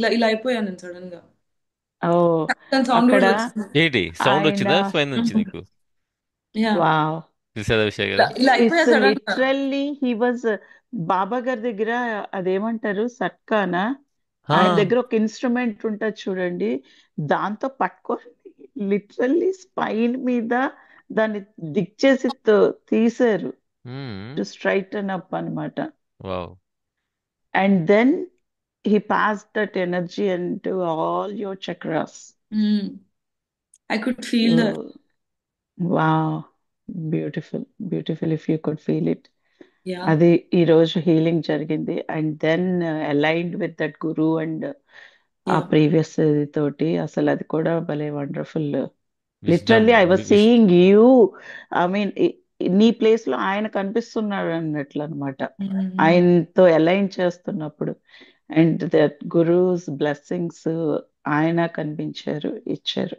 ఇలా ఇలా అయిపోయాను నేను సడన్ గా. ఓ టక్కని సౌండ్ అక్కడ కూడా వచ్చింది. ఏంటి సౌండ్ ఆయన వచ్చిందా ఫైన్ నుంచి నీకు? Yeah, wow. తెలిసేదా విషయం ఇలా కదా. ఇలా అయిపోయా ఇట్స్ సడన్ గా. లిటరల్లీ హీ వాజ్ బాబా గారి దగ్గర అదేమంటారు సట్కానా, హా, ఆయన దగ్గర ఒక ఇన్స్ట్రుమెంట్ ఉంటుంది చూడండి, దాంతో పట్టుకొని లిటరల్లీ స్పైన్ మీద దాన్ని దిక్చేసి తీశారు మ్మ్, టు స్ట్రైటన్ అప్ అన్నమాట. Wow. And then he passed that energy into all your chakras. I could feel that. So, wow, beautiful, beautiful if you could feel it. Yeah. అది ఈ రోజు healing జరిగింది and then aligned with that guru and uh yeah. Previous తోటి అసలు అది కూడా భలే wonderful. Wisdom. Literally I was seeing you, I mean నీ ప్లేస్ లో ఆయన కనిపిస్తున్నాడు అన్నట్లు అనమాట, ఆయనతో అలైన్ చేస్తున్నప్పుడు. అండ్ దట్ గురూస్ బ్లెస్సింగ్స్ ఆయన కనిపించారు, ఇచ్చారు.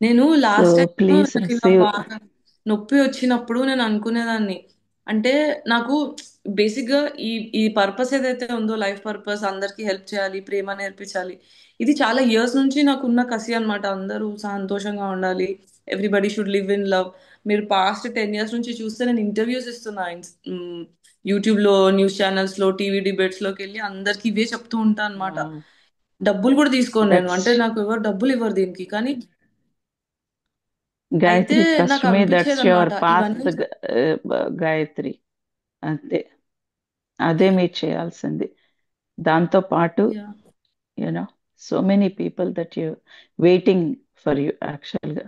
నేను సో లాస్ట్ టైం ప్లీజ్ నాకు ఇలా రిసీవ్. బాగా నొప్పి వచ్చినప్పుడు నేను అనుకునేదాన్ని, అంటే నాకు బేసిక్ గా ఈ ఈ పర్పస్ ఏదైతే ఉందో, లైఫ్ పర్పస్, అందరికి హెల్ప్ చేయాలి, ప్రేమ నేర్పించాలి, ఇది చాలా ఇయర్స్ నుంచి నాకు ఉన్న కసి అన్నమాట. అందరూ సంతోషంగా ఉండాలి, everybody should live in love. మీరు పాస్ట్ 10 years నుంచి చూస్తే నేను ఇంటర్వ్యూస్ ఇస్తున్నా, యూట్యూబ్ లో, న్యూస్ ఛానల్స్ లో, టీవీ డిబేట్స్ లోకి వెళ్ళి అందరికి ఇవే చెప్తూ ఉంటాను అనమాట. డబ్బులు కూడా తీసుకోను నేను, దట్స్ అంటే నాకు ఎవరు డబ్బులు ఇవ్వరు దీనికి, కానీ అయితే గాయత్రి, నాకు ట్రస్ట్ మీ, అనిపించేది దట్స్ యువర్ అనమాట పాత్ ఇవన్నీ గాయత్రి. అంతే, అదే మీరు చేయాల్సింది. దాంతో పాటు yeah. You know so many people that you waiting for you యాక్చువల్గా.